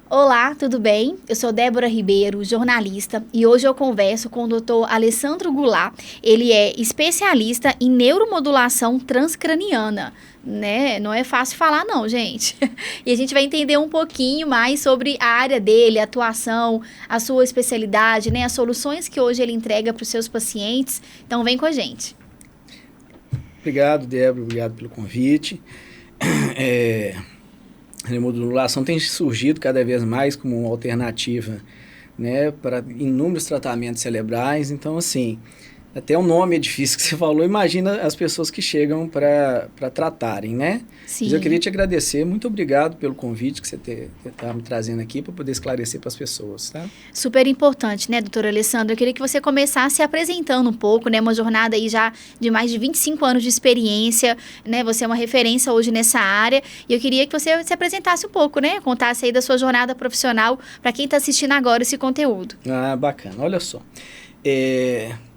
Olá, tudo bem? Eu sou Débora Ribeiro, jornalista, e hoje eu converso com o Dr. Alessandro Goulart. Ele é especialista em neuromodulação transcraniana, né? Não é fácil falar não, gente. E a gente vai entender um pouquinho mais sobre a área dele, a atuação, a sua especialidade, né? As soluções que hoje ele entrega para os seus pacientes. Então vem com a gente. Obrigado, Débora, obrigado pelo convite. A neuromodulação tem surgido cada vez mais como uma alternativa, né, para inúmeros tratamentos cerebrais. Então, assim, até o nome é difícil que você falou, imagina as pessoas que chegam para tratarem, né? Sim. Mas eu queria te agradecer, muito obrigado pelo convite que você está me trazendo aqui para poder esclarecer para as pessoas, tá? Super importante, né, doutora Alessandra? Eu queria que você começasse se apresentando um pouco, né, uma jornada aí já de mais de 25 anos de experiência, né, você é uma referência hoje nessa área, e eu queria que você se apresentasse um pouco, né, contasse aí da sua jornada profissional para quem está assistindo agora esse conteúdo. Ah, bacana, olha só.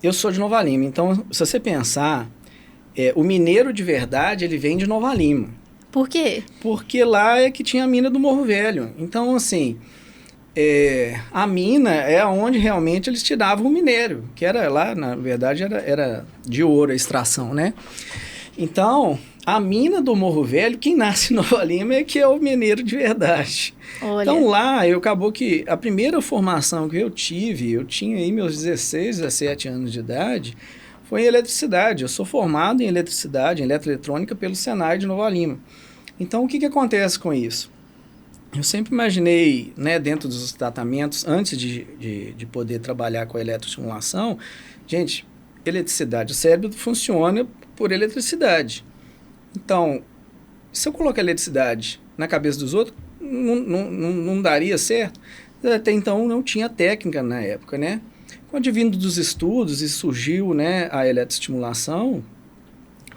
Eu sou de Nova Lima, então se você pensar, o mineiro de verdade, ele vem de Nova Lima. Por quê? Porque lá é que tinha a mina do Morro Velho. Então, assim, a mina é onde realmente eles tiravam o minério, que era lá, na verdade, era de ouro a extração, né? Então, a mina do Morro Velho, quem nasce em Nova Lima é que é o mineiro de verdade. Olha. Então, lá, acabou que a primeira formação que eu tinha aí meus 16, 17 anos de idade, foi em eletricidade. Eu sou formado em eletricidade, em eletroeletrônica, pelo Senai de Nova Lima. Então, o que acontece com isso? Eu sempre imaginei, né, dentro dos tratamentos, antes de poder trabalhar com a eletroestimulação, gente, eletricidade, o cérebro funciona por eletricidade. Então, se eu colocar eletricidade na cabeça dos outros, não daria certo. Até então não tinha técnica na época, né? Com o advindo dos estudos e surgiu, né, a eletroestimulação,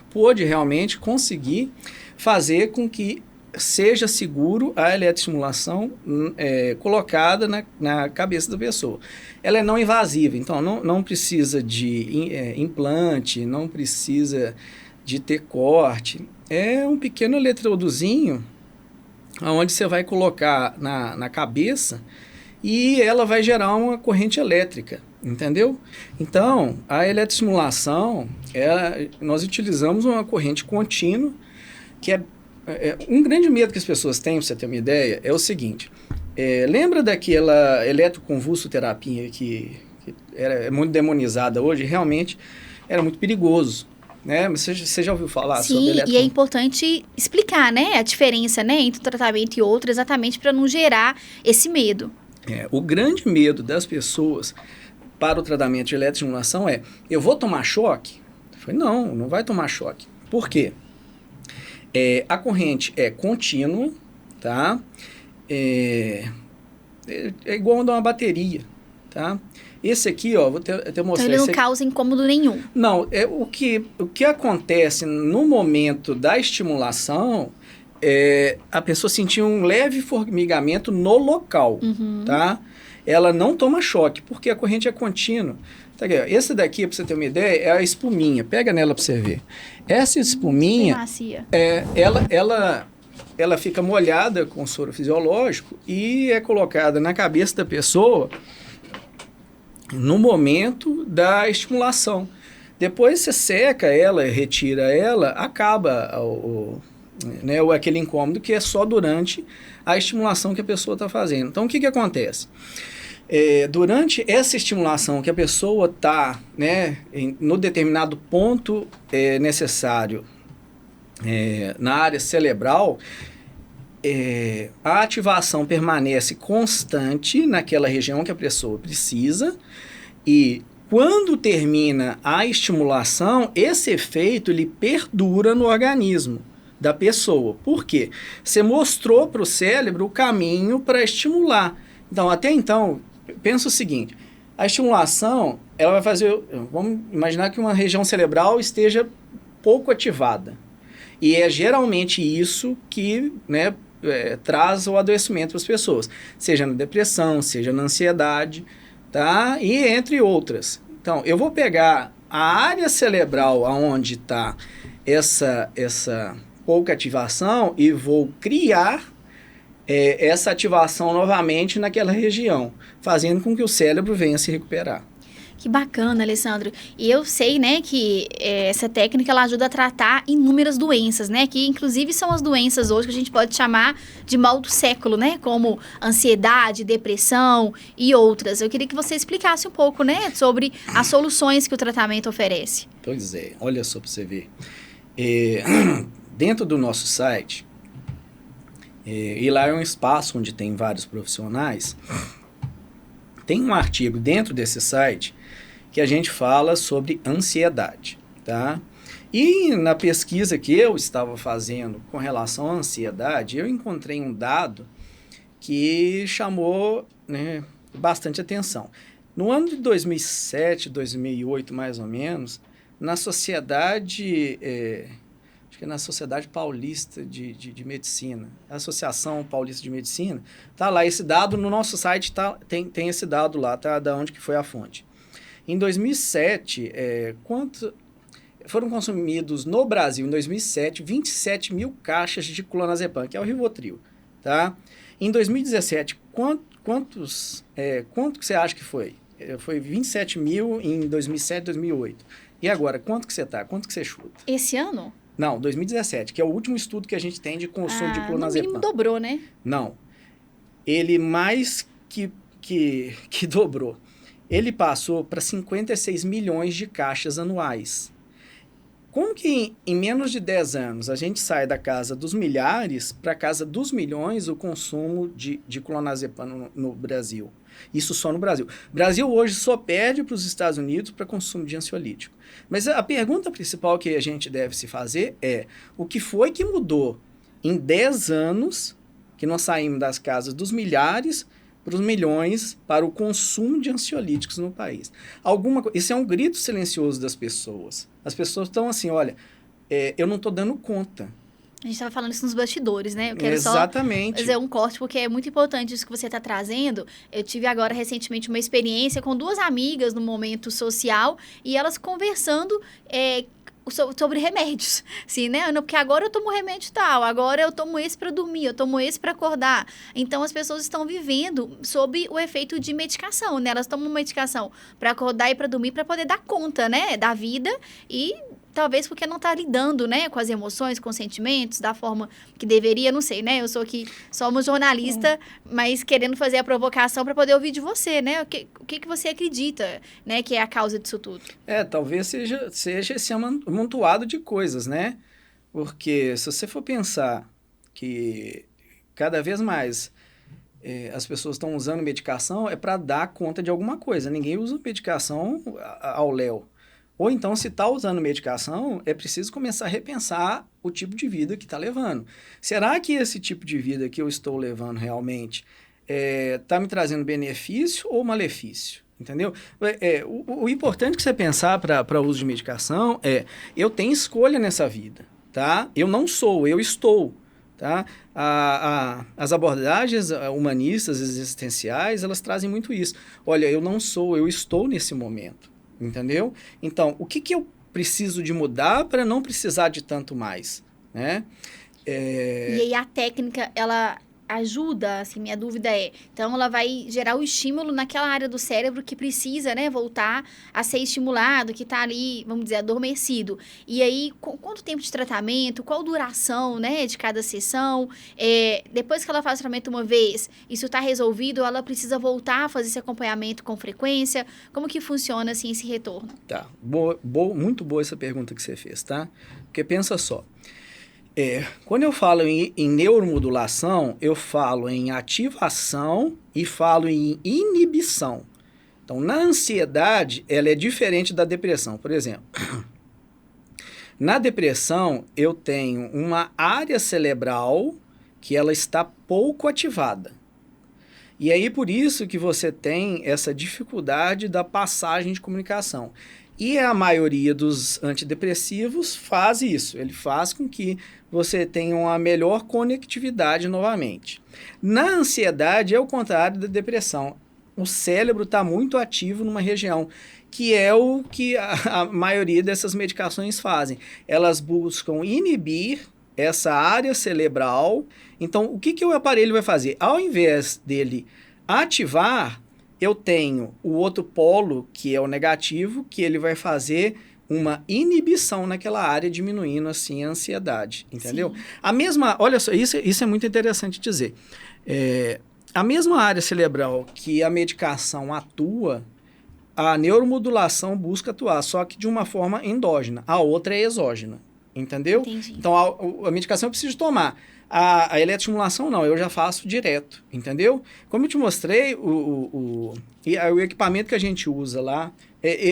pôde realmente conseguir fazer com que seja seguro a eletroestimulação colocada na cabeça da pessoa. Ela é não invasiva, então não precisa de implante, não precisa de ter corte. É um pequeno eletrodozinho onde você vai colocar na cabeça e ela vai gerar uma corrente elétrica, entendeu? Então, a eletroestimulação, nós utilizamos uma corrente contínua, que um grande medo que as pessoas têm, para você ter uma ideia, é o seguinte, lembra daquela eletroconvulsoterapia que é muito demonizada hoje? Realmente era muito perigoso. Né? Você já ouviu falar sobre Sim, e é importante explicar, né, a diferença, né, entre um tratamento e outro, exatamente para não gerar esse medo. O grande medo das pessoas para o tratamento de eletroestimulação eu vou tomar choque? Eu falei, não vai tomar choque. Por quê? A corrente é contínua, tá? É igual a uma bateria, tá? Esse aqui, ó, vou até mostrar. Então ele não causa incômodo nenhum. Não, o que acontece no momento da estimulação a pessoa sentir um leve formigamento no local, tá? Ela não toma choque, porque a corrente é contínua. Tá aqui, ó. Esse daqui, para você ter uma ideia, é a espuminha. Pega nela para você ver. Essa espuminha, macia. ela fica molhada com soro fisiológico e é colocada na cabeça da pessoa no momento da estimulação. Depois você seca ela, retira ela, acaba aquele incômodo que é só durante a estimulação que a pessoa está fazendo. Então, o que acontece? Durante essa estimulação que a pessoa está, né, no determinado ponto necessário na área cerebral, a ativação permanece constante naquela região que a pessoa precisa e quando termina a estimulação, esse efeito ele perdura no organismo da pessoa. Por quê? Você mostrou para o cérebro o caminho para estimular. Então, até então, pensa o seguinte, a estimulação, ela vai fazer, vamos imaginar que uma região cerebral esteja pouco ativada. E é geralmente isso que, né, traz o adoecimento para as pessoas, seja na depressão, seja na ansiedade, tá? E entre outras. Então, eu vou pegar a área cerebral onde está essa pouca ativação e vou criar essa ativação novamente naquela região, fazendo com que o cérebro venha se recuperar. Que bacana, Alessandro. E eu sei, né, que essa técnica ela ajuda a tratar inúmeras doenças, né, que inclusive são as doenças hoje que a gente pode chamar de mal do século, né, como ansiedade, depressão e outras. Eu queria que você explicasse um pouco, né, sobre as soluções que o tratamento oferece. Pois é, olha só para você ver. Dentro do nosso site, e lá é um espaço onde tem vários profissionais, tem um artigo dentro desse site que a gente fala sobre ansiedade, tá? E na pesquisa que eu estava fazendo com relação à ansiedade, eu encontrei um dado que chamou, né, bastante atenção. No ano de 2007, 2008, mais ou menos, na sociedade, acho que é na Sociedade Paulista de Medicina, a Associação Paulista de Medicina, tá lá esse dado, no nosso site tem esse dado lá, tá? Da onde que foi a fonte. Em 2007, foram consumidos no Brasil, em 2007, 27 mil caixas de clonazepam, que é o Rivotril, tá? Em 2017, quanto que você acha que foi? Foi 27 mil em 2007, 2008. E agora, quanto que você tá? Quanto que você chuta? Esse ano? Não, 2017, que é o último estudo que a gente tem de consumo de clonazepam. No mínimo dobrou, né? Não. Ele mais que dobrou. Ele passou para 56 milhões de caixas anuais. Como que em menos de 10 anos a gente sai da casa dos milhares para a casa dos milhões o consumo de clonazepam no Brasil? Isso só no Brasil. O Brasil hoje só perde para os Estados Unidos para consumo de ansiolítico. Mas a pergunta principal que a gente deve se fazer é: o que foi que mudou em 10 anos que nós saímos das casas dos milhares para os milhões para o consumo de ansiolíticos no país? Isso é um grito silencioso das pessoas. As pessoas estão assim, olha, eu não estou dando conta. A gente estava falando isso nos bastidores, né? Eu quero Exatamente. só fazer um corte, porque é muito importante isso que você está trazendo. Eu tive agora, recentemente, uma experiência com duas amigas no momento social e elas conversando sobre remédios, sim, né? Porque agora eu tomo remédio tal, agora eu tomo esse para dormir, eu tomo esse para acordar. Então, as pessoas estão vivendo sob o efeito de medicação, né? Elas tomam medicação para acordar e para dormir, para poder dar conta, né? Da vida e talvez porque não está lidando, né? Com as emoções, com os sentimentos, da forma que deveria, não sei, né? Eu sou aqui só uma jornalista, mas querendo fazer a provocação para poder ouvir de você, né? O que você acredita, né? Que é a causa disso tudo? Talvez seja esse amontoado de coisas, né? Porque se você for pensar que cada vez mais as pessoas estão usando medicação, é para dar conta de alguma coisa. Ninguém usa medicação ao léu. Ou então, se está usando medicação, é preciso começar a repensar o tipo de vida que está levando. Será que esse tipo de vida que eu estou levando realmente está me trazendo benefício ou malefício? Entendeu? O importante que você pensar para o uso de medicação eu tenho escolha nessa vida, tá? Eu não sou, eu estou. Tá? As abordagens humanistas, existenciais, elas trazem muito isso. Olha, eu não sou, eu estou nesse momento. Entendeu? Então, o que eu preciso de mudar para não precisar de tanto mais, né? E aí a técnica, ela ajuda, assim, minha dúvida então ela vai gerar o estímulo naquela área do cérebro que precisa, né, voltar a ser estimulado, que está ali, vamos dizer, adormecido. E aí, quanto tempo de tratamento, qual duração, né, de cada sessão? Depois que ela faz o tratamento uma vez, isso está resolvido, ela precisa voltar a fazer esse acompanhamento com frequência? Como que funciona, assim, esse retorno? Tá, muito boa essa pergunta que você fez, tá? Porque pensa só, quando eu falo em neuromodulação, eu falo em ativação e falo em inibição. Então, na ansiedade, ela é diferente da depressão. Por exemplo, na depressão, eu tenho uma área cerebral que ela está pouco ativada. E aí, por isso que você tem essa dificuldade da passagem de comunicação. E a maioria dos antidepressivos faz isso. Ele faz com que você tenha uma melhor conectividade novamente. Na ansiedade, é o contrário da depressão. O cérebro está muito ativo numa região, que é o que a maioria dessas medicações fazem. Elas buscam inibir essa área cerebral. Então, o que o aparelho vai fazer? Ao invés dele ativar, eu tenho o outro polo, que é o negativo, que ele vai fazer uma inibição naquela área, diminuindo assim a ansiedade, entendeu? Sim. A mesma, olha só, isso é muito interessante dizer. A mesma área cerebral que a medicação atua, a neuromodulação busca atuar, só que de uma forma endógena. A outra é exógena, entendeu? Entendi. Então, a medicação eu preciso tomar. A eletroestimulação não, eu já faço direto, entendeu? Como eu te mostrei, o equipamento que a gente usa lá,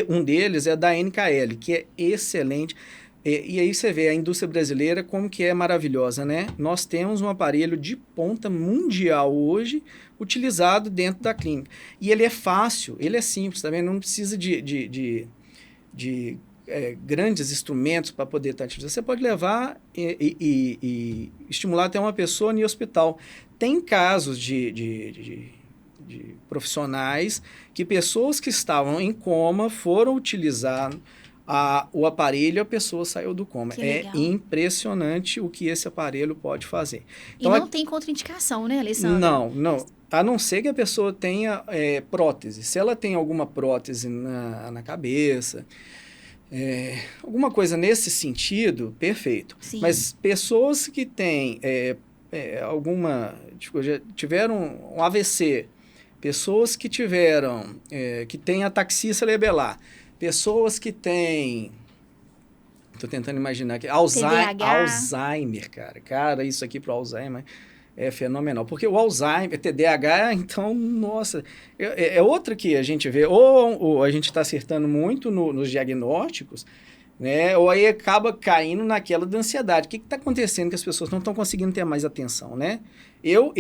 um deles é da NKL, que é excelente. E aí você vê a indústria brasileira como que é maravilhosa, né? Nós temos um aparelho de ponta mundial hoje utilizado dentro da clínica. E ele é fácil, ele é simples também, não precisa de grandes instrumentos para poder estar utilizando. Você pode levar e estimular até uma pessoa no hospital. Tem casos de profissionais que pessoas que estavam em coma foram utilizar o aparelho, a pessoa saiu do coma. É impressionante o que esse aparelho pode fazer. Então, e não tem contraindicação, né, Alessandro? Não. A não ser que a pessoa tenha prótese. Se ela tem alguma prótese na cabeça, alguma coisa nesse sentido, perfeito. Sim. Mas pessoas que têm tiveram um AVC, pessoas que tiveram, que têm ataxia cerebelar, pessoas que têm... Estou tentando imaginar aqui. Alzheimer, cara. Cara, isso aqui para o Alzheimer é fenomenal. Porque o Alzheimer, TDAH, então, nossa... É outra que a gente vê. Ou a gente está acertando muito nos diagnósticos, né? Ou aí acaba caindo naquela da ansiedade. O que está acontecendo que as pessoas não estão conseguindo ter mais atenção, né? Eu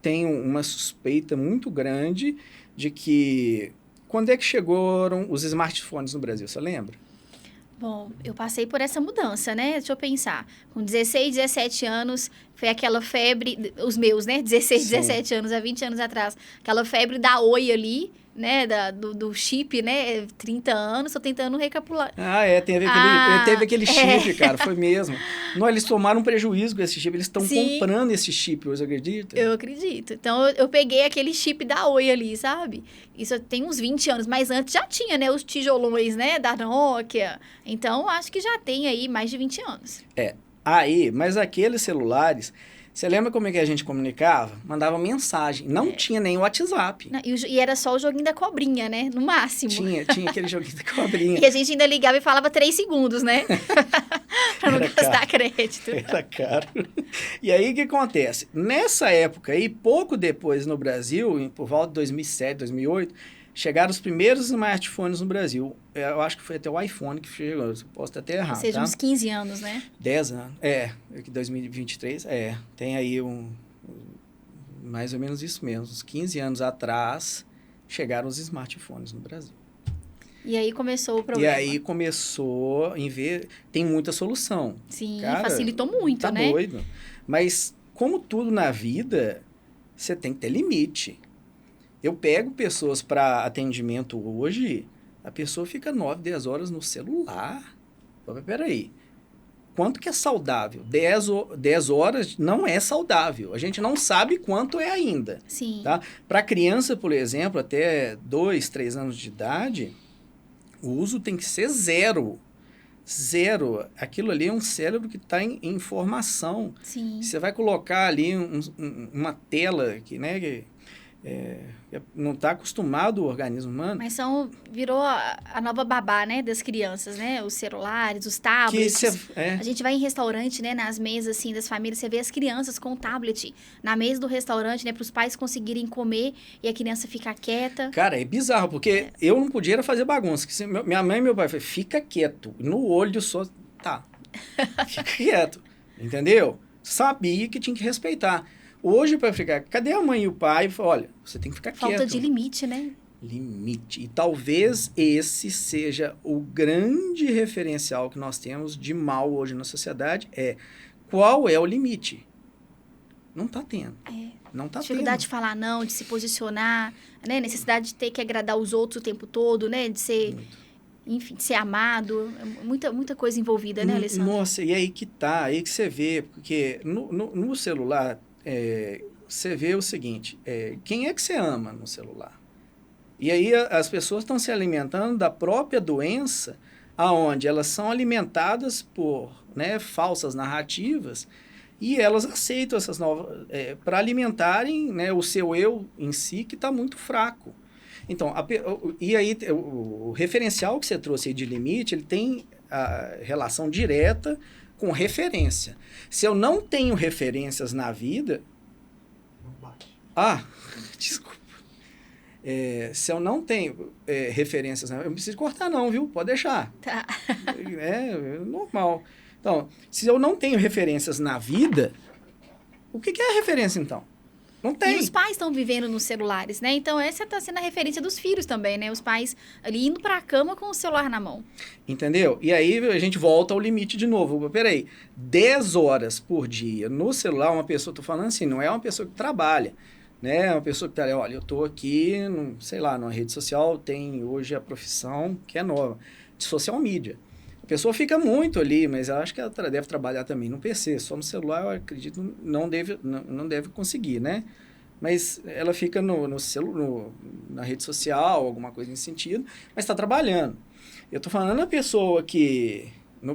tenho uma suspeita muito grande de que... Quando é que chegaram os smartphones no Brasil, você lembra? Bom, eu passei por essa mudança, né? Deixa eu pensar. Com 16, 17 anos, foi aquela febre, os meus, né? 16, Sim. 17 anos, há 20 anos atrás. Aquela febre da Oi ali, né? Do chip, né? 30 anos, tô tentando recapitular. Teve aquele chip, cara, foi mesmo. Não, eles tomaram um prejuízo com esse chip, eles estão comprando esse chip, você acredita? Eu acredito. Então, eu peguei aquele chip da Oi ali, sabe? Isso tem uns 20 anos, mas antes já tinha, né? Os tijolões, né? Da Nokia. Então, acho que já tem aí mais de 20 anos. Mas aqueles celulares... Você lembra como é que a gente comunicava? Mandava mensagem. Não tinha nem o WhatsApp. Não, e era só o joguinho da cobrinha, né? No máximo. Tinha aquele joguinho da cobrinha. E a gente ainda ligava e falava 3 segundos, né? Pra não gastar crédito. Era caro. E aí, o que acontece? Nessa época aí, pouco depois no Brasil, por volta de 2007, 2008... chegaram os primeiros smartphones no Brasil. Eu acho que foi até o iPhone que chegou. Eu posso estar até errado, Ou seja, tá? uns 15 anos, né? 10 anos. 2023, tem aí mais ou menos isso mesmo. Uns 15 anos atrás, chegaram os smartphones no Brasil. E aí começou o problema. E aí começou, tem muita solução. Sim, cara, facilitou muito, tá né? Doido. Mas, como tudo na vida, você tem que ter limite. Eu pego pessoas para atendimento hoje, a pessoa fica 9, 10 horas no celular. Peraí, quanto que é saudável? 10 horas não é saudável. A gente não sabe quanto é ainda. Sim. Tá? Para criança, por exemplo, até 2, 3 anos de idade, o uso tem que ser zero. Aquilo ali é um cérebro que está em formação. Sim. Você vai colocar ali uma tela que, né, que não está acostumado o organismo humano. Mas virou a nova babá, né, das crianças, né? Os celulares, os tablets. A gente vai em restaurante, né, nas mesas, assim, das famílias, você vê as crianças com o tablet na mesa do restaurante, né, para os pais conseguirem comer e a criança ficar quieta. Cara, é bizarro, porque eu não podia fazer bagunça. Minha mãe e meu pai falaram, fica quieto. No olho só, tá, fica quieto, entendeu? Sabia que tinha que respeitar. Hoje, para ficar, cadê a mãe e o pai? Olha, você tem que ficar quieto. Falta de limite, né? Limite. E talvez esse seja o grande referencial que nós temos de mal hoje na sociedade, qual é o limite? Não está tendo. Não tá dificuldade de falar não, de se posicionar, né? Necessidade de ter que agradar os outros o tempo todo, né? De ser... Muito. enfim, de ser amado, muita coisa envolvida, né, Alessandro? Nossa, e aí que tá, aí que você vê, porque no celular, você vê o seguinte, quem é que você ama no celular? E aí as pessoas estão se alimentando da própria doença, aonde elas são alimentadas por, né, falsas narrativas, e elas aceitam essas novas, para alimentarem, né, o seu eu em si, que está muito fraco. Então, e aí o referencial que você trouxe aí de limite, ele tem a relação direta com referência. Se eu não tenho referências na vida... Desculpa. Se eu não tenho referências na vida, eu não preciso cortar não, viu? Pode deixar. Tá. É normal. Então, se eu não tenho referências na vida, o que é a referência, então? Não tem. E os pais estão vivendo nos celulares, né? Então, essa está sendo a referência dos filhos também, né? Os pais ali indo para a cama com o celular na mão. Entendeu? E aí a gente volta ao limite de novo. Peraí, 10 horas por dia no celular, uma pessoa, tô falando assim, não é uma pessoa que trabalha, né? É uma pessoa que tá, olha, eu tô aqui, sei lá, numa rede social, tem hoje a profissão que é nova, de social media. A pessoa fica muito ali, mas eu acho que ela deve trabalhar também no PC, só no celular eu acredito não deve conseguir, né? Mas ela fica na rede social, alguma coisa nesse sentido, mas está trabalhando. Eu estou falando a pessoa que,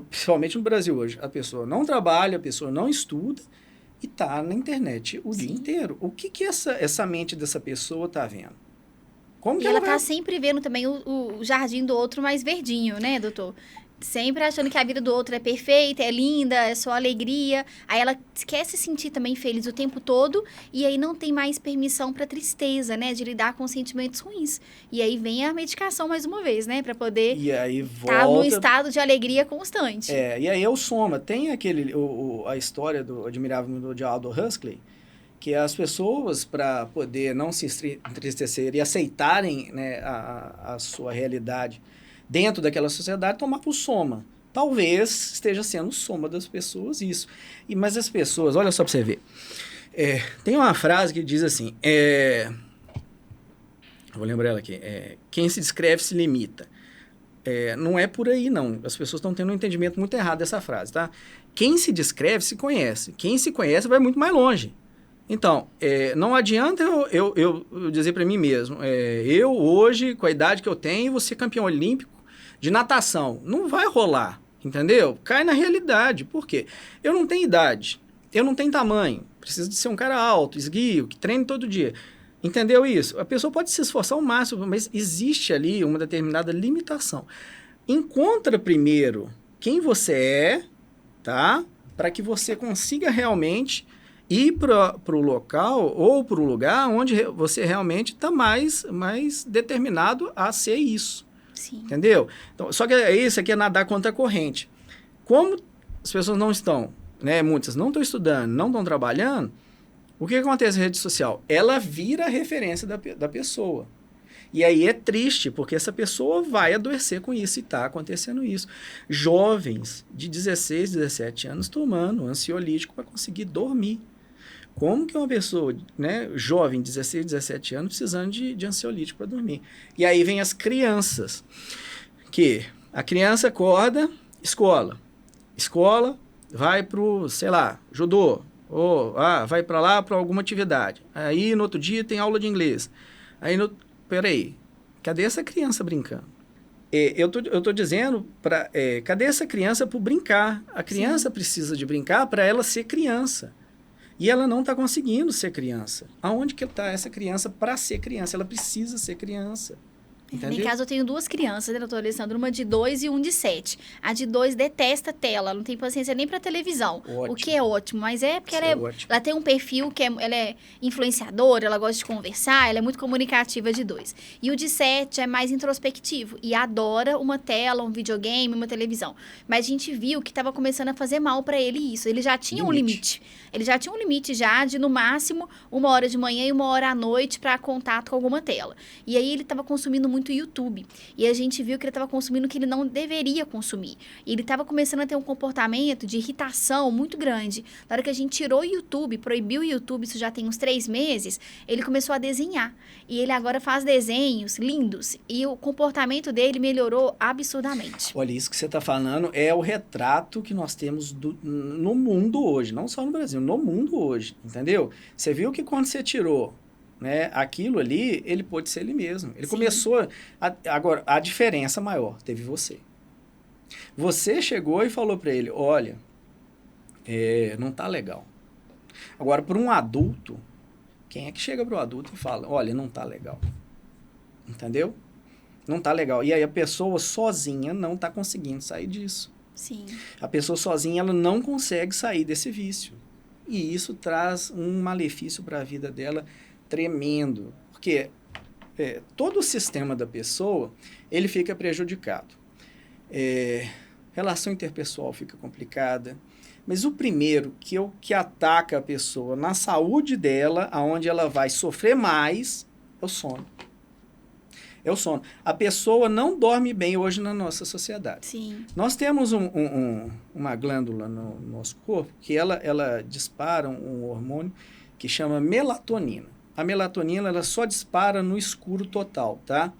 principalmente no Brasil hoje, a pessoa não trabalha, a pessoa não estuda e está na internet o dia inteiro. O que essa mente dessa pessoa está vendo? Como que ela está sempre vendo também o jardim do outro mais verdinho, né, doutor? Sempre achando que a vida do outro é perfeita, é linda, é só alegria. Aí ela quer se sentir também feliz o tempo todo e aí não tem mais permissão para tristeza, né? De lidar com sentimentos ruins. E aí vem a medicação mais uma vez, né? Para poder estar num estado de alegria constante. E aí é o soma. Tem a história do Admirável Mundo de Aldous Huxley, que as pessoas, para poder não se entristecer e aceitarem, né, a sua realidade dentro daquela sociedade, tomar por soma. Talvez esteja sendo soma das pessoas isso. Mas as pessoas, olha só para você ver, tem uma frase que diz assim, vou lembrar ela aqui, quem se descreve se limita. Não é por aí, não. As pessoas estão tendo um entendimento muito errado dessa frase, tá? Quem se descreve se conhece. Quem se conhece vai muito mais longe. Então, não adianta eu dizer para mim mesmo, eu hoje, com a idade que eu tenho, vou ser campeão olímpico de natação. Não vai rolar, entendeu? Cai na realidade. Por quê? Eu não tenho idade, eu não tenho tamanho, preciso de ser um cara alto, esguio, que treine todo dia. Entendeu isso? A pessoa pode se esforçar ao máximo, mas existe ali uma determinada limitação. Encontra primeiro quem você é, tá? Para que você consiga realmente ir para o local ou para o lugar onde você realmente está mais determinado a ser isso. Sim. Entendeu? Então, só que isso aqui é nadar contra a corrente. Como as pessoas não estão, né, muitas não estão estudando, não estão trabalhando, o que acontece na rede social? Ela vira a referência da pessoa. E aí é triste, porque essa pessoa vai adoecer com isso e está acontecendo isso. Jovens de 16, 17 anos tomando ansiolítico para conseguir dormir. Como que uma pessoa, né, jovem, 16, 17 anos, precisando de ansiolítico para dormir? E aí vem as crianças, que a criança acorda, escola, vai pro, sei lá, judô, ou vai para lá para alguma atividade. Aí no outro dia tem aula de inglês. Aí, peraí, cadê essa criança brincando? Eu tô dizendo, cadê essa criança para brincar? A criança precisa de brincar para ela ser criança. E ela não está conseguindo ser criança. Aonde que está essa criança para ser criança? Ela precisa ser criança. Entendeu? Em casa eu tenho 2 crianças, né, doutor Alessandro? Uma de 2 e um de 7. A de 2 detesta tela, não tem paciência nem para televisão. Ótimo. O que é ótimo, mas porque ela tem um perfil que ela é influenciadora, ela gosta de conversar, ela é muito comunicativa de 2. E o de 7 é mais introspectivo e adora uma tela, um videogame, uma televisão. Mas a gente viu que estava começando a fazer mal para ele isso. Ele já tinha um limite. Ele já tinha um limite já de, no máximo, 1 hora de manhã e 1 hora à noite para contato com alguma tela. E aí ele estava consumindo muito muito YouTube. E a gente viu que ele estava consumindo o que ele não deveria consumir. E ele estava começando a ter um comportamento de irritação muito grande. Na hora que a gente tirou o YouTube, proibiu o YouTube, isso já tem uns 3 meses, ele começou a desenhar. E ele agora faz desenhos lindos. E o comportamento dele melhorou absurdamente. Olha, isso que você está falando é o retrato que nós temos no mundo hoje, não só no Brasil, no mundo hoje, entendeu? Você viu que quando você tirou, né, aquilo ali, ele pôde ser ele mesmo. Ele começou... Agora, a diferença maior teve você. Você chegou e falou para ele, olha, não tá legal. Agora, para um adulto, quem é que chega para o adulto e fala, olha, não tá legal? Entendeu? Não tá legal. E aí a pessoa sozinha não tá conseguindo sair disso. Sim. A pessoa sozinha, ela não consegue sair desse vício. E isso traz um malefício para a vida dela tremendo. Porque todo o sistema da pessoa, ele fica prejudicado. Relação interpessoal fica complicada. Mas o primeiro que ataca a pessoa na saúde dela, aonde ela vai sofrer mais, é o sono. É o sono. A pessoa não dorme bem hoje na nossa sociedade. Sim. Nós temos uma glândula no nosso corpo que ela dispara um hormônio que chama melatonina. A melatonina ela só dispara no escuro total, tá?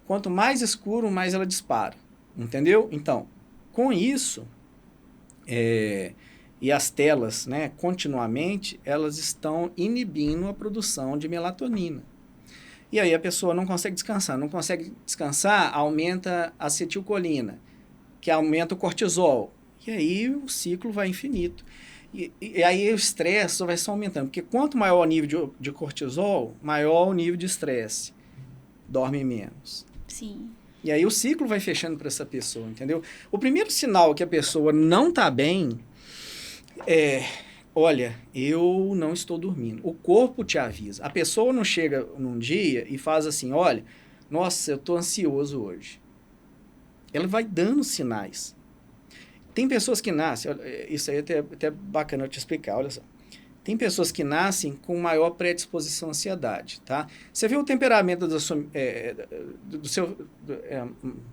Quanto mais escuro, mais ela dispara. Entendeu? Então, com isso, e as telas, né, continuamente, elas estão inibindo a produção de melatonina. E aí a pessoa não consegue descansar. Não consegue descansar, aumenta a acetilcolina, que aumenta o cortisol. E aí o ciclo vai infinito. E aí o estresse só vai só aumentando. Porque quanto maior o nível de cortisol, maior o nível de estresse. Dorme menos. Sim. E aí o ciclo vai fechando para essa pessoa, entendeu? O primeiro sinal que a pessoa não está bem olha, eu não estou dormindo. O corpo te avisa. A pessoa não chega num dia e faz assim, olha, nossa, eu estou ansioso hoje. Ela vai dando sinais. Tem pessoas que nascem, isso aí é até bacana eu te explicar, olha só. Tem pessoas que nascem com maior predisposição à ansiedade, tá? Você vê o temperamento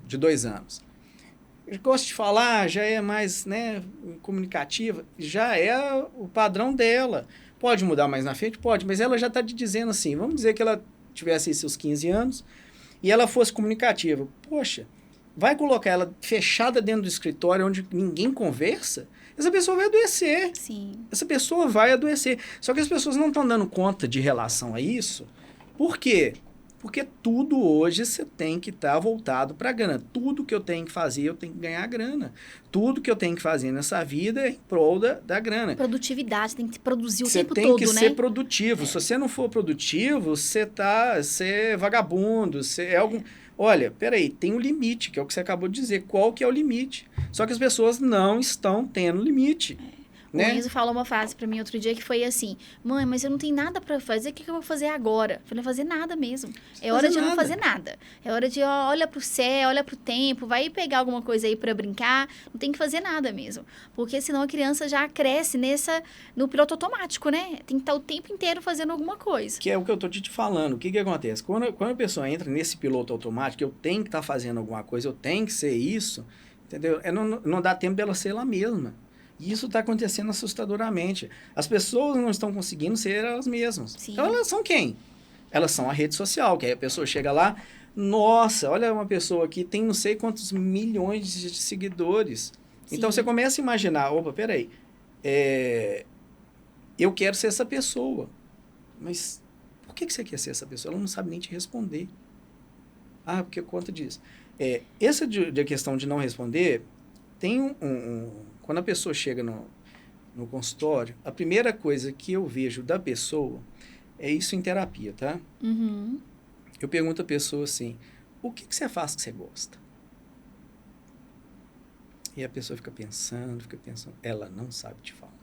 de 2 anos. Gosta de falar, já é mais, né, comunicativa, já é o padrão dela. Pode mudar mais na frente? Pode, mas ela já está te dizendo assim, vamos dizer que ela tivesse aí seus 15 anos e ela fosse comunicativa. Poxa, vai colocar ela fechada dentro do escritório onde ninguém conversa? Essa pessoa vai adoecer. Sim. Essa pessoa vai adoecer. Só que as pessoas não estão dando conta de relação a isso. Por quê? Porque tudo hoje você tem que estar voltado para a grana. Tudo que eu tenho que fazer, eu tenho que ganhar grana. Tudo que eu tenho que fazer nessa vida é em prol da grana. Produtividade, tem que produzir o tempo todo, né? Você tem que ser produtivo. Se você não for produtivo, você é vagabundo, você é algum... Olha, peraí, tem um limite, que é o que você acabou de dizer. Qual que é o limite? Só que as pessoas não estão tendo limite. Né? O Enzo falou uma frase pra mim outro dia que foi assim, mãe, mas eu não tenho nada pra fazer, o que eu vou fazer agora? Eu falei, não fazer nada mesmo. É hora de não fazer nada. É hora de, olha pro céu, olha pro tempo, vai pegar alguma coisa aí pra brincar, não tem que fazer nada mesmo. Porque senão a criança já cresce no piloto automático, né? Tem que estar o tempo inteiro fazendo alguma coisa. Que é o que eu tô te falando. O que acontece? Quando a pessoa entra nesse piloto automático, eu tenho que estar fazendo alguma coisa, eu tenho que ser isso, entendeu? Não dá tempo dela ser ela mesma. E isso está acontecendo assustadoramente. As pessoas não estão conseguindo ser elas mesmas. Sim. Então elas são quem? Elas são a rede social, que aí a pessoa chega lá, nossa, olha uma pessoa aqui, tem não sei quantos milhões de seguidores. Sim. Então você começa a imaginar, opa, peraí, eu quero ser essa pessoa. Mas por que você quer ser essa pessoa? Ela não sabe nem te responder. Ah, porque conta disso. Essa de questão de não responder, tem quando a pessoa chega no consultório, a primeira coisa que eu vejo da pessoa é isso em terapia, tá? Uhum. Eu pergunto à pessoa assim, o que você faz que você gosta? E a pessoa fica pensando, ela não sabe te falar.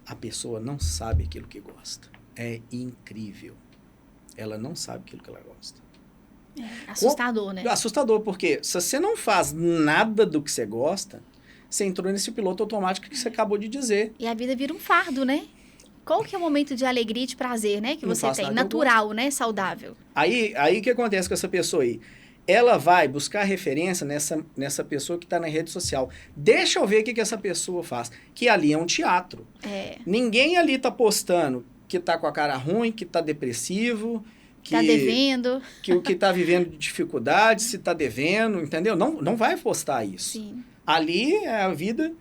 A pessoa não sabe aquilo que gosta. É incrível. Ela não sabe aquilo que ela gosta. Assustador, né? Assustador, porque se você não faz nada do que você gosta, você entrou nesse piloto automático que você acabou de dizer. E a vida vira um fardo, né? Qual que é o momento de alegria e de prazer, né? Que você tem? Natural, né? Saudável. Aí o que acontece com essa pessoa aí? ela vai buscar referência nessa pessoa que está na rede social. Deixa eu ver o que essa pessoa faz. Que ali é um teatro. Ninguém ali está postando que está com a cara ruim, que está depressivo, que está devendo. Que o que está vivendo de dificuldade, se está devendo, entendeu? Não vai postar isso. Sim. Ali é a vida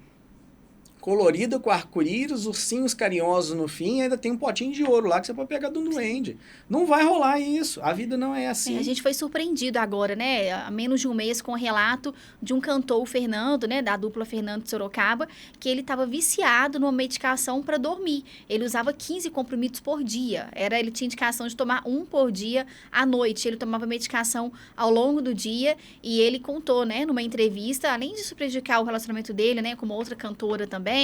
colorida com arco-íris, ursinhos carinhosos no fim, e ainda tem um potinho de ouro lá que você pode pegar do duende. Não vai rolar isso. A vida não é assim. A gente foi surpreendido agora, né? Há menos de um mês com o relato de um cantor, o Fernando, né? Da dupla Fernando de Sorocaba, que ele estava viciado numa medicação para dormir. Ele usava 15 comprimidos por dia. Ele tinha indicação de tomar um por dia à noite. Ele tomava medicação ao longo do dia e ele contou, né? Numa entrevista, além disso prejudicar o relacionamento dele, né? Com uma outra cantora também,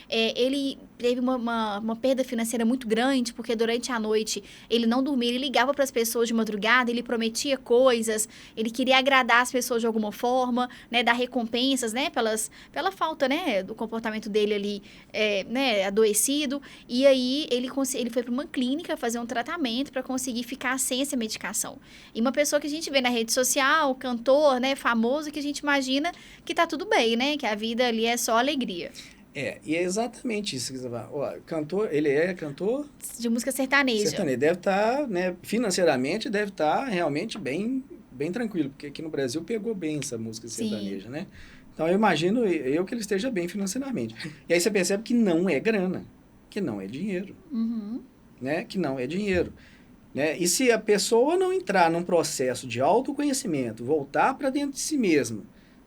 ele teve uma perda financeira muito grande, porque durante a noite ele não dormia, ele ligava para as pessoas de madrugada, ele prometia coisas, ele queria agradar as pessoas de alguma forma, né, dar recompensas, né, pela falta, né, do comportamento dele ali, né, adoecido, e aí ele foi para uma clínica fazer um tratamento para conseguir ficar sem essa medicação. E uma pessoa que a gente vê na rede social, cantor, né, famoso, que a gente imagina que tá tudo bem, né, que a vida ali é só alegria. E é exatamente isso que você fala. Ó, cantor, ele é cantor... De música sertaneja. Sertanejo. Deve estar, né, financeiramente, deve estar realmente bem tranquilo, porque aqui no Brasil pegou bem essa música sertaneja, né? Então, eu imagino que ele esteja bem financeiramente. E aí você percebe que não é grana, que não é dinheiro, né? Que não é dinheiro. Né? E se a pessoa não entrar num processo de autoconhecimento, voltar para dentro de si mesma,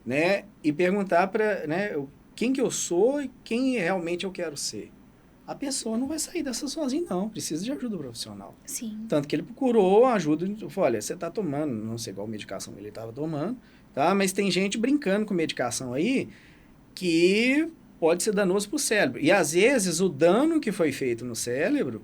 né? E perguntar para... né, quem que eu sou e quem realmente eu quero ser. A pessoa não vai sair dessa sozinha, não. Precisa de ajuda profissional. Sim. Tanto que ele procurou ajuda. Falou, olha, você está tomando, não sei qual medicação ele estava tomando, tá? Mas tem gente brincando com medicação aí que pode ser danoso para o cérebro. E, às vezes, o dano que foi feito no cérebro,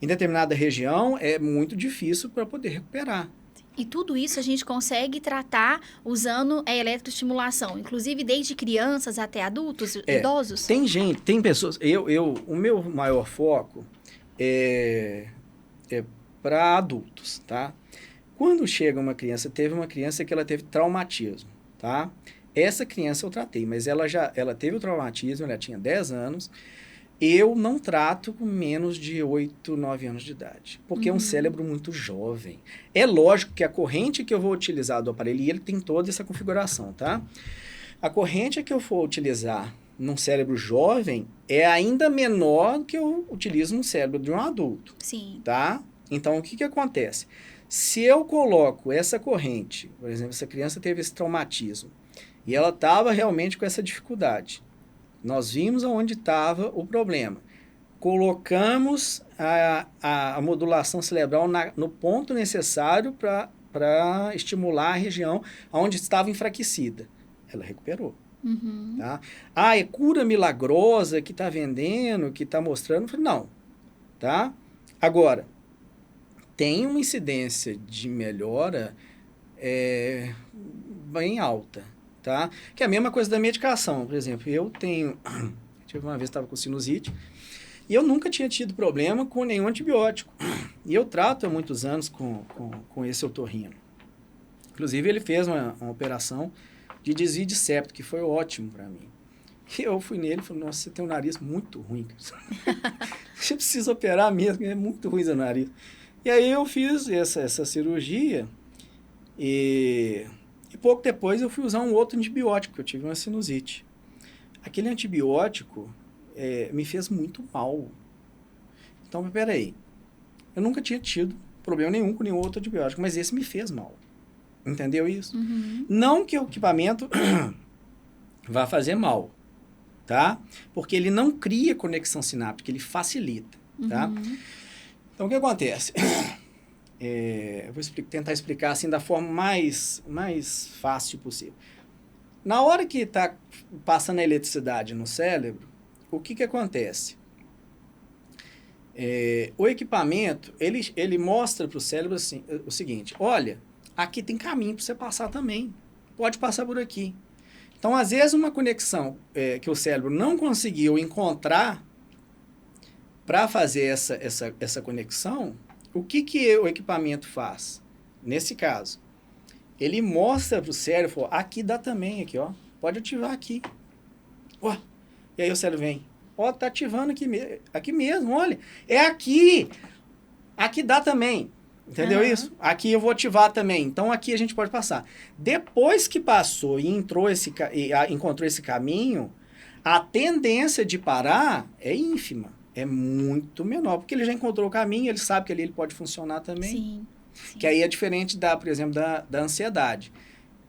em determinada região, é muito difícil para poder recuperar. E tudo isso a gente consegue tratar usando a eletroestimulação, inclusive desde crianças até adultos, idosos? Tem pessoas... O meu maior foco é para adultos, tá? Quando chega uma criança, teve uma criança que ela teve traumatismo, tá? Essa criança eu tratei, mas ela teve o traumatismo, ela tinha 10 anos... Eu não trato com menos de 8, 9 anos de idade, porque é um cérebro muito jovem. É lógico que a corrente que eu vou utilizar do aparelho, e ele tem toda essa configuração, tá? A corrente que eu for utilizar num cérebro jovem é ainda menor do que eu utilizo no cérebro de um adulto. Sim. Tá? Então, o que acontece? Se eu coloco essa corrente, por exemplo, essa criança teve esse traumatismo, e ela estava realmente com essa dificuldade, nós vimos onde estava o problema. Colocamos a modulação cerebral no ponto necessário para estimular a região onde estava enfraquecida. Ela recuperou. Tá? É cura milagrosa que está vendendo, que está mostrando. Não. Tá? Agora, tem uma incidência de melhora bem alta. Tá? Que é a mesma coisa da medicação. Por exemplo, tive uma vez estava com sinusite e eu nunca tinha tido problema com nenhum antibiótico. E eu trato há muitos anos com esse otorrino. Inclusive, ele fez uma operação de desvio de septo, que foi ótimo para mim. E eu fui nele e falei, nossa, você tem um nariz muito ruim. Você precisa operar mesmo, é muito ruim seu nariz. E aí eu fiz essa cirurgia e pouco depois eu fui usar um outro antibiótico, eu tive uma sinusite. Aquele antibiótico me fez muito mal. Então, peraí, eu nunca tinha tido problema nenhum com nenhum outro antibiótico, mas esse me fez mal. Entendeu isso? Não que o equipamento vá fazer mal, tá? Porque ele não cria conexão sináptica, ele facilita, tá? Então, o que acontece? Eu vou tentar explicar assim da forma mais fácil possível. Na hora que está passando a eletricidade no cérebro, o que acontece? O equipamento, ele mostra para o cérebro assim, o seguinte, olha, aqui tem caminho para você passar também, pode passar por aqui. Então, às vezes, uma conexão que o cérebro não conseguiu encontrar para fazer essa conexão, o que o equipamento faz? Nesse caso, ele mostra pro cérebro, aqui dá também, aqui, ó. Pode ativar aqui. Ó. E aí o cérebro vem, ó, tá ativando aqui mesmo, olha. É aqui. Aqui dá também. Entendeu isso? Aqui eu vou ativar também. Então aqui a gente pode passar. Depois que passou e encontrou esse caminho, a tendência de parar é ínfima. É muito menor. Porque ele já encontrou o caminho, ele sabe que ali ele pode funcionar também. Sim. Que aí é diferente, por exemplo, da ansiedade.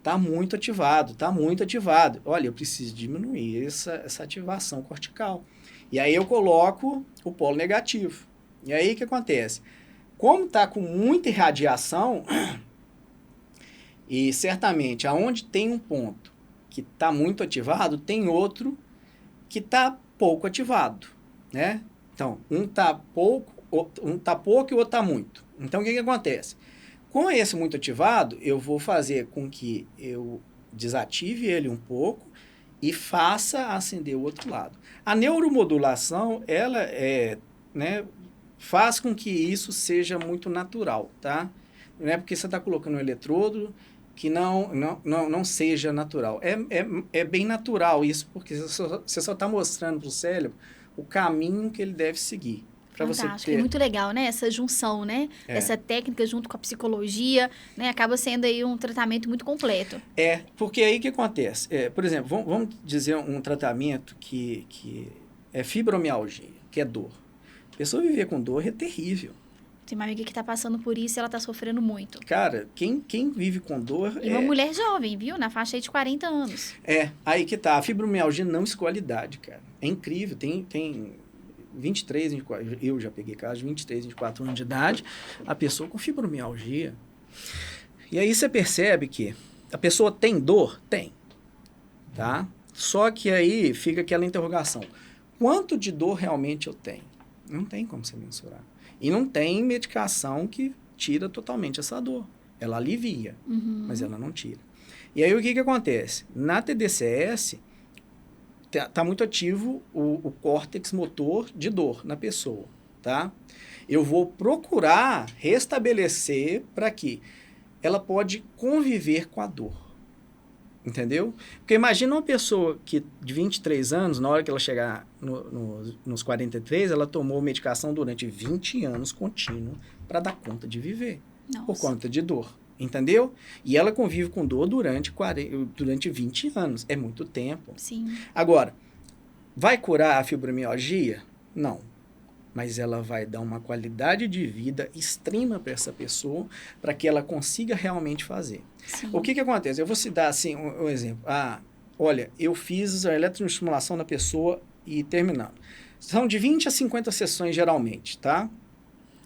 Tá muito ativado, tá muito ativado. Olha, eu preciso diminuir essa ativação cortical. E aí eu coloco o polo negativo. E aí o que acontece? Como está com muita irradiação, e certamente aonde tem um ponto que está muito ativado, tem outro que está pouco ativado, né? Então, um está pouco e o outro está muito. Então, o que acontece? Com esse muito ativado, eu vou fazer com que eu desative ele um pouco e faça acender o outro lado. A neuromodulação, ela faz com que isso seja muito natural, tá? Não é porque você está colocando um eletrodo que não seja natural. É bem natural isso, porque você só está mostrando para o cérebro o caminho que ele deve seguir. Fantástico, é muito legal, né? Essa junção, né? Essa técnica junto com a psicologia, né? Acaba sendo aí um tratamento muito completo. Porque aí o que acontece? Por exemplo, vamos dizer um tratamento que é fibromialgia, que é dor. A pessoa viver com dor é terrível. Tem uma amiga que está passando por isso e ela está sofrendo muito. Cara, quem vive com dor... E uma mulher jovem, viu? Na faixa aí de 40 anos. Aí que tá. A fibromialgia não escolhe idade, cara. É incrível. Tem 23, 24... Eu já peguei caso de 23, 24 anos de idade. A pessoa com fibromialgia. E aí você percebe que a pessoa tem dor? Tem. Tá? Só que aí fica aquela interrogação. Quanto de dor realmente eu tenho? Não tem como você mensurar. E não tem medicação que tira totalmente essa dor. Ela alivia, mas ela não tira. E aí o que acontece? Na TDCS, tá muito ativo o córtex motor de dor na pessoa, tá? Eu vou procurar restabelecer para que ela pode conviver com a dor. Entendeu? Porque imagina uma pessoa que de 23 anos, na hora que ela chegar nos 43, ela tomou medicação durante 20 anos contínuo para dar conta de viver. Nossa. Por conta de dor. Entendeu? E ela convive com dor durante 20 anos. É muito tempo. Sim. Agora, vai curar a fibromialgia? Não. Mas ela vai dar uma qualidade de vida extrema para essa pessoa, para que ela consiga realmente fazer. Sim. O que acontece? Eu vou citar assim, um exemplo. Olha, eu fiz a eletroestimulação na pessoa e terminando. São de 20 a 50 sessões geralmente, tá?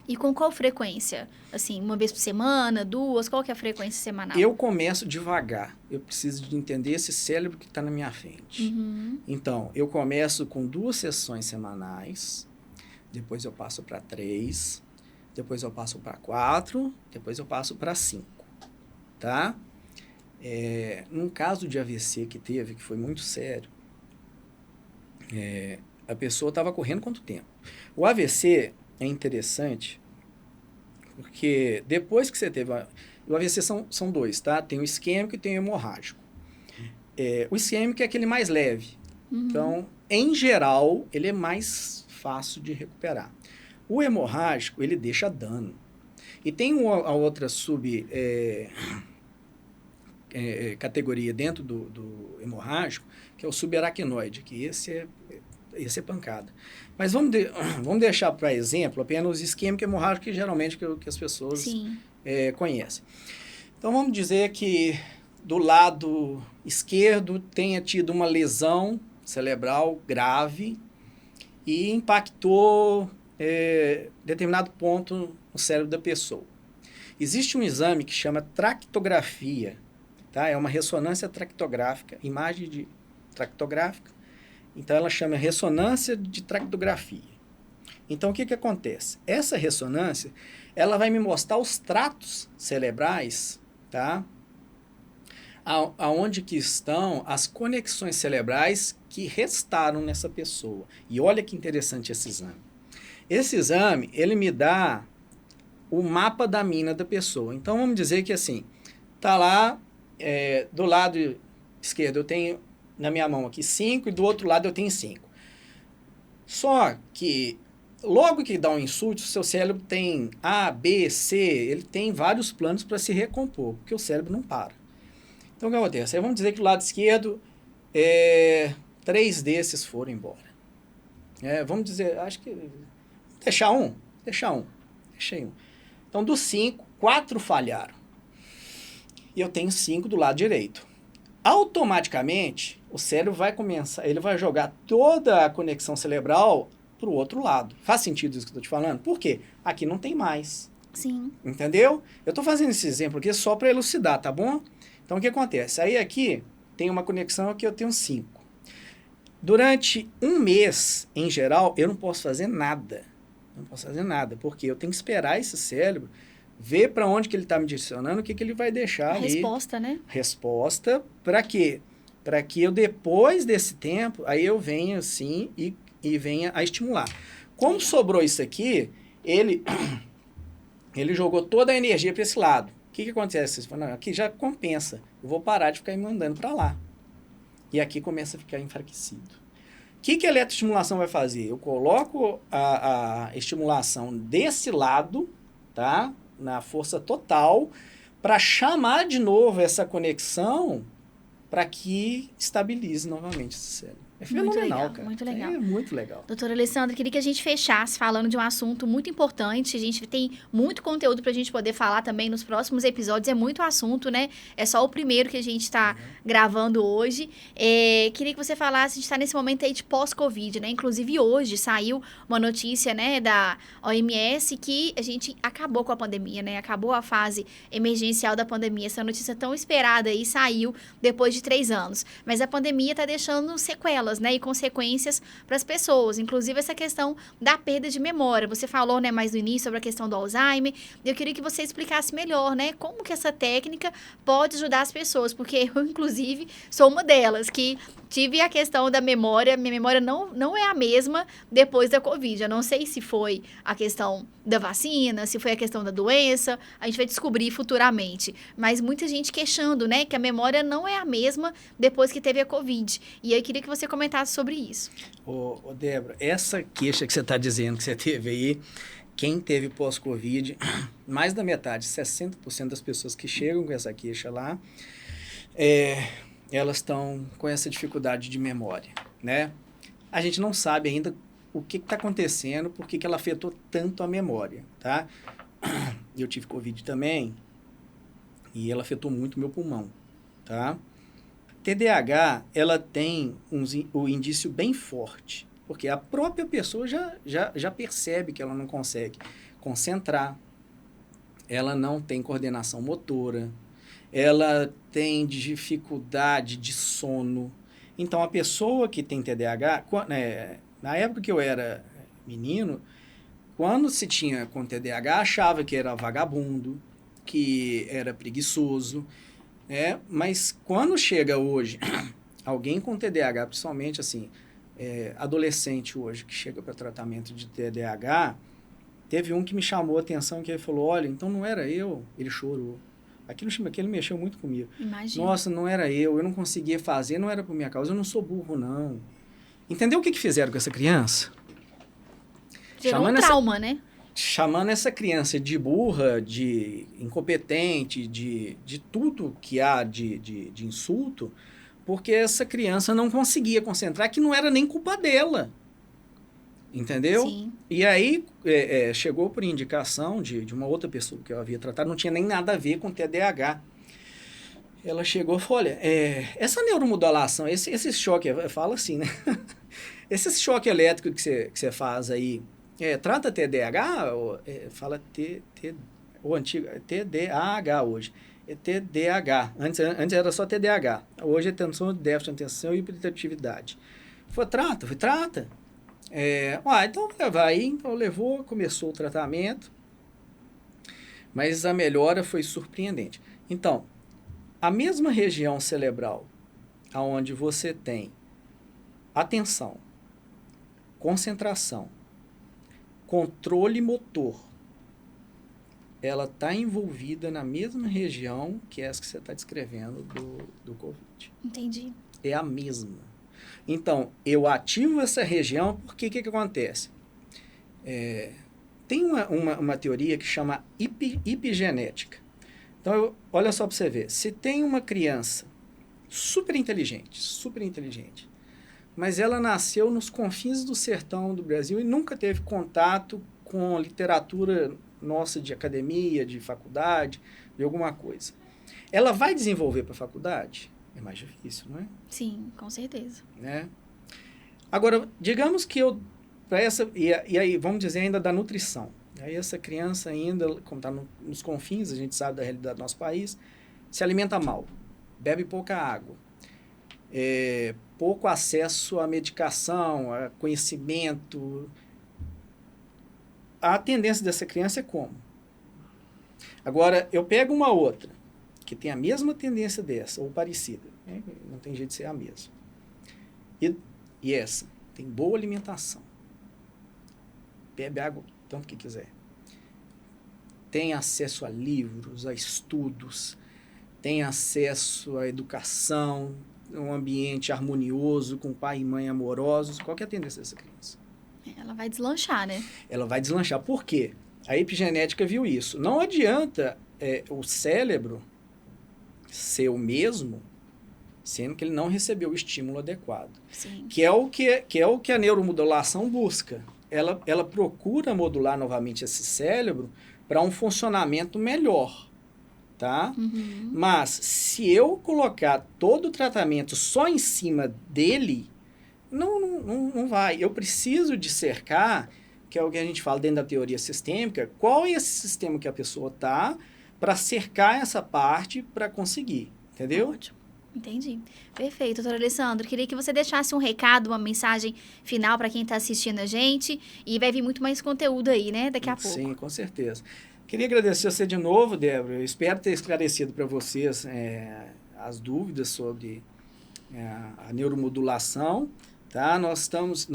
E com qual frequência? Assim, uma vez por semana, duas? Qual que é a frequência semanal? Eu começo devagar. Eu preciso de entender esse cérebro que está na minha frente. Então, eu começo com 2 sessões semanais. Depois eu passo para 3, depois eu passo para 4, depois eu passo para 5, tá? Num caso de AVC que teve, que foi muito sério, a pessoa estava correndo quanto tempo? O AVC é interessante, porque depois que você teve... O AVC são 2, tá? Tem o isquêmico e tem o hemorrágico. O isquêmico é aquele mais leve. Então, em geral, ele é mais fácil de recuperar. O hemorrágico, ele deixa dano. E tem a outra categoria dentro do hemorrágico, que é o subaracnoide, que esse é pancada. Mas vamos deixar para exemplo apenas isquêmico e hemorrágico, que geralmente que as pessoas conhecem. Então vamos dizer que do lado esquerdo tenha tido uma lesão cerebral grave, e impactou determinado ponto no cérebro da pessoa. Existe um exame que chama tractografia, tá? É uma ressonância tractográfica, imagem tractográfica. Então, ela chama ressonância de tractografia. Então, o que acontece? Essa ressonância, ela vai me mostrar os tratos cerebrais, tá? Aonde que estão as conexões cerebrais que restaram nessa pessoa. E olha que interessante esse exame. Esse exame, ele me dá o mapa da mina da pessoa. Então, vamos dizer que assim, tá lá do lado esquerdo eu tenho na minha mão aqui 5 e do outro lado eu tenho 5. Só que logo que dá um insulto, o seu cérebro tem A, B, C, ele tem vários planos para se recompor, porque o cérebro não para. Então o que acontece? Aí vamos dizer que do lado esquerdo, 3 desses foram embora. Vamos dizer, acho que... Deixei um. Então dos 5, 4 falharam. E eu tenho 5 do lado direito. Automaticamente, o cérebro vai começar, ele vai jogar toda a conexão cerebral para o outro lado. Faz sentido isso que eu estou te falando? Por quê? Aqui não tem mais. Sim. Entendeu? Eu estou fazendo esse exemplo aqui só para elucidar, tá bom? Então, o que acontece? Aí aqui tem uma conexão que eu tenho 5. Durante um mês, em geral, eu não posso fazer nada. Porque eu tenho que esperar esse cérebro ver para onde que ele está me direcionando, o que ele vai deixar ali. Resposta, né? Resposta para quê? Para que eu, depois desse tempo, aí eu venha assim e venha a estimular. Como sobrou isso aqui, ele jogou toda a energia para esse lado. O que acontece? Você fala, não, aqui já compensa. Eu vou parar de ficar me mandando para lá. E aqui começa a ficar enfraquecido. O que a eletroestimulação vai fazer? Eu coloco a estimulação desse lado, tá? Na força total, para chamar de novo essa conexão para que estabilize novamente esse cérebro. É fenomenal, cara. Muito legal. É muito legal. Doutora Alessandra, queria que a gente fechasse falando de um assunto muito importante. A gente tem muito conteúdo para a gente poder falar também nos próximos episódios. É muito assunto, né? É só o primeiro que a gente está gravando hoje. Queria que você falasse, a gente está nesse momento aí de pós-Covid, né? Inclusive hoje saiu uma notícia, né, da OMS que a gente acabou com a pandemia, né? Acabou a fase emergencial da pandemia. Essa notícia tão esperada aí saiu depois de 3 anos. Mas a pandemia está deixando sequelas, né, e consequências para as pessoas, inclusive essa questão da perda de memória. Você falou, né, mais no início sobre a questão do Alzheimer. Eu queria que você explicasse melhor, né, como que essa técnica pode ajudar as pessoas, porque eu, inclusive, sou uma delas que tive a questão da memória. Minha memória não é a mesma depois da Covid. Eu não sei se foi a questão da vacina, se foi a questão da doença, a gente vai descobrir futuramente. Mas muita gente queixando, né, que a memória não é a mesma depois que teve a Covid. E eu queria que você comentasse sobre isso. Ô Débora, essa queixa que você está dizendo que você teve aí, quem teve pós-Covid, mais da metade, 60% das pessoas que chegam com essa queixa lá, elas estão com essa dificuldade de memória, né? A gente não sabe ainda o que está acontecendo, por que ela afetou tanto a memória, tá? Eu tive Covid também e ela afetou muito meu pulmão, tá? TDAH, ela tem um indício bem forte, porque a própria pessoa já percebe que ela não consegue concentrar, ela não tem coordenação motora, ela tem dificuldade de sono. Então, a pessoa que tem TDAH, na época que eu era menino, quando se tinha com TDAH, achava que era vagabundo, que era preguiçoso, mas quando chega hoje, alguém com TDAH, principalmente assim, adolescente hoje, que chega para tratamento de TDAH, teve um que me chamou a atenção, que ele falou, olha, então não era eu, ele chorou. Aquilo mexeu muito comigo. Imagina. Nossa, não era eu não conseguia fazer, não era por minha causa, eu não sou burro, não. Entendeu o que fizeram com essa criança? Gerou um trauma, né? Chamando essa criança de burra, de incompetente, de tudo que há de insulto, porque essa criança não conseguia concentrar, que não era nem culpa dela. Entendeu? Sim. E aí chegou por indicação de uma outra pessoa que eu havia tratado, não tinha nem nada a ver com TDAH. Ela chegou e falou, olha, essa neuromodulação, esse choque, fala assim, né? Esse choque elétrico que você faz aí, trata TDAH? Fala o antigo, TDAH hoje. É TDAH. Antes era só TDAH. Hoje é tensão, déficit de atenção e hiperatividade. Trata. Então vai. Então levou, começou o tratamento. Mas a melhora foi surpreendente. Então, a mesma região cerebral onde você tem atenção, concentração, controle motor, ela está envolvida na mesma região que essa que você está descrevendo do COVID. Entendi. É a mesma. Então, eu ativo essa região porque o que acontece? Tem uma teoria que chama epigenética. Então, olha só para você ver. Se tem uma criança super inteligente, mas ela nasceu nos confins do sertão do Brasil e nunca teve contato com literatura nossa de academia, de faculdade, de alguma coisa. Ela vai desenvolver para a faculdade? É mais difícil, não é? Sim, com certeza. Né? Agora, digamos que e aí, vamos dizer ainda da nutrição. Aí essa criança ainda, como está nos confins, a gente sabe da realidade do nosso país, se alimenta mal, bebe pouca água, pouco acesso à medicação, a conhecimento. A tendência dessa criança é como? Agora, eu pego uma outra, que tem a mesma tendência dessa, ou parecida, né? Não tem jeito de ser a mesma. E essa, tem boa alimentação, bebe água tanto que quiser, tem acesso a livros, a estudos, tem acesso à educação, um ambiente harmonioso, com pai e mãe amorosos. Qual que é a tendência dessa criança? Ela vai deslanchar, né? Ela vai deslanchar. Por quê? A epigenética viu isso. Não adianta o cérebro ser o mesmo, sendo que ele não recebeu o estímulo adequado. Sim. Que é o que a neuromodulação busca. Ela procura modular novamente esse cérebro para um funcionamento melhor, tá? Uhum. Mas se eu colocar todo o tratamento só em cima dele, não vai. Eu preciso de cercar, que é o que a gente fala dentro da teoria sistêmica, qual é esse sistema que a pessoa tá para cercar essa parte para conseguir, entendeu? Ótimo. Entendi. Perfeito, doutor Alessandro. Queria que você deixasse um recado, uma mensagem final para quem está assistindo a gente. E vai vir muito mais conteúdo aí, né? Daqui a pouco. Sim, com certeza. Queria agradecer a você de novo, Débora. Eu espero ter esclarecido para vocês as dúvidas sobre a neuromodulação. Tá? Nós temos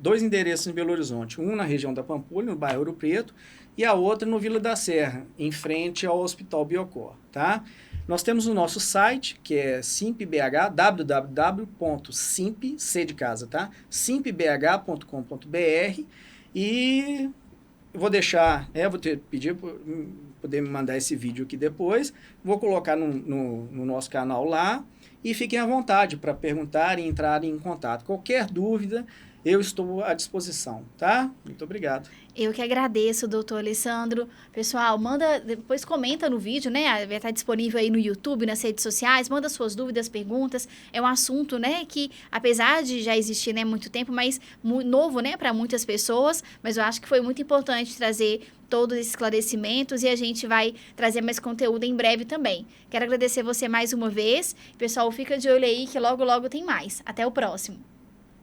2 endereços em Belo Horizonte. Um na região da Pampulha, no bairro Ouro Preto, e a outra no Vila da Serra, em frente ao Hospital Biocor. Tá? Nós temos o nosso site, que é SimpBH, www.simp, C de casa, tá? simpbh.com.br, e eu vou deixar, vou pedir para poder me mandar esse vídeo aqui depois, vou colocar no nosso canal lá, e fiquem à vontade para perguntar e entrar em contato. Qualquer dúvida, eu estou à disposição, tá? Muito obrigado. Eu que agradeço, doutor Alessandro. Pessoal, depois comenta no vídeo, né? Vai estar disponível aí no YouTube, nas redes sociais. Manda suas dúvidas, perguntas. É um assunto, né, que apesar de já existir, né, muito tempo, mas novo, né, para muitas pessoas. Mas eu acho que foi muito importante trazer todos esses esclarecimentos e a gente vai trazer mais conteúdo em breve também. Quero agradecer você mais uma vez. Pessoal, fica de olho aí que logo, logo tem mais. Até o próximo.